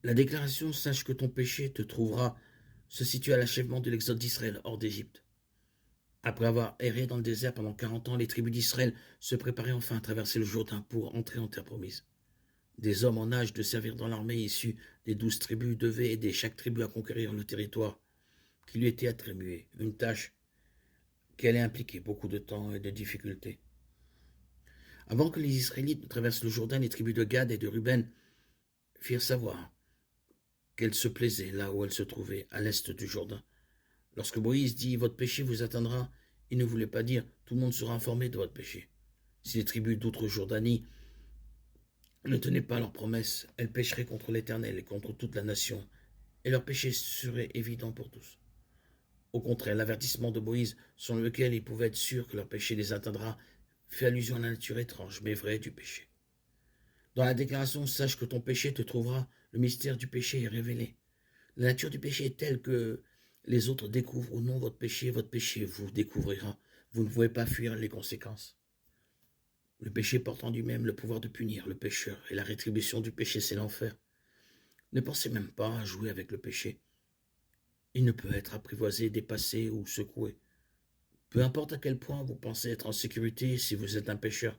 La déclaration «Sache que ton péché te trouvera» se situe à l'achèvement de l'exode d'Israël hors d'Égypte. Après avoir erré dans le désert pendant 40 ans, les tribus d'Israël se préparaient enfin à traverser le Jourdain pour entrer en terre promise. Des hommes en âge de servir dans l'armée issus des 12 tribus devaient aider chaque tribu à conquérir le territoire qui lui était attribué, une tâche qui allait impliquer beaucoup de temps et de difficultés. Avant que les Israélites ne traversent le Jourdain, les tribus de Gad et de Ruben firent savoir qu'elles se plaisaient là où elles se trouvaient, à l'est du Jourdain. Lorsque Moïse dit « Votre péché vous atteindra », il ne voulait pas dire « Tout le monde sera informé de votre péché ». Si les tribus d'outre-Jordanie ne tenaient pas leurs promesses, elles pécheraient contre l'Éternel et contre toute la nation, et leur péché serait évident pour tous. Au contraire, l'avertissement de Moïse, selon lequel ils pouvaient être sûrs que leur péché les atteindra, fait allusion à la nature étrange, mais vraie du péché. Dans la déclaration « Sache que ton péché te trouvera », le mystère du péché est révélé. La nature du péché est telle que les autres découvrent ou non votre péché vous découvrira. Vous ne pouvez pas fuir les conséquences. Le péché porte en lui-même le pouvoir de punir le pécheur, et la rétribution du péché, c'est l'enfer. Ne pensez même pas à jouer avec le péché. Il ne peut être apprivoisé, dépassé ou secoué. Peu importe à quel point vous pensez être en sécurité si vous êtes un pécheur,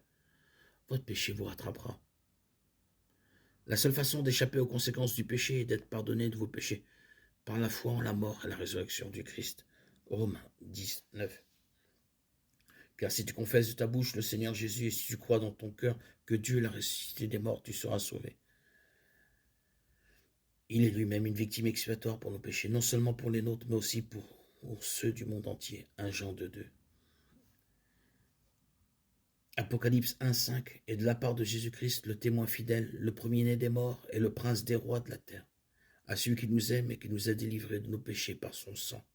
votre péché vous rattrapera. La seule façon d'échapper aux conséquences du péché est d'être pardonné de vos péchés par la foi en la mort et la résurrection du Christ. Romains 10, 9. Car si tu confesses de ta bouche le Seigneur Jésus et si tu crois dans ton cœur que Dieu l'a ressuscité des morts, tu seras sauvé. Il est lui-même une victime expiatoire pour nos péchés, non seulement pour les nôtres, mais aussi pour ceux du monde entier. 1 Jean 2. Apocalypse 1,5 est de la part de Jésus-Christ, le témoin fidèle, le premier-né des morts et le prince des rois de la terre, à celui qui nous aime et qui nous a délivrés de nos péchés par son sang.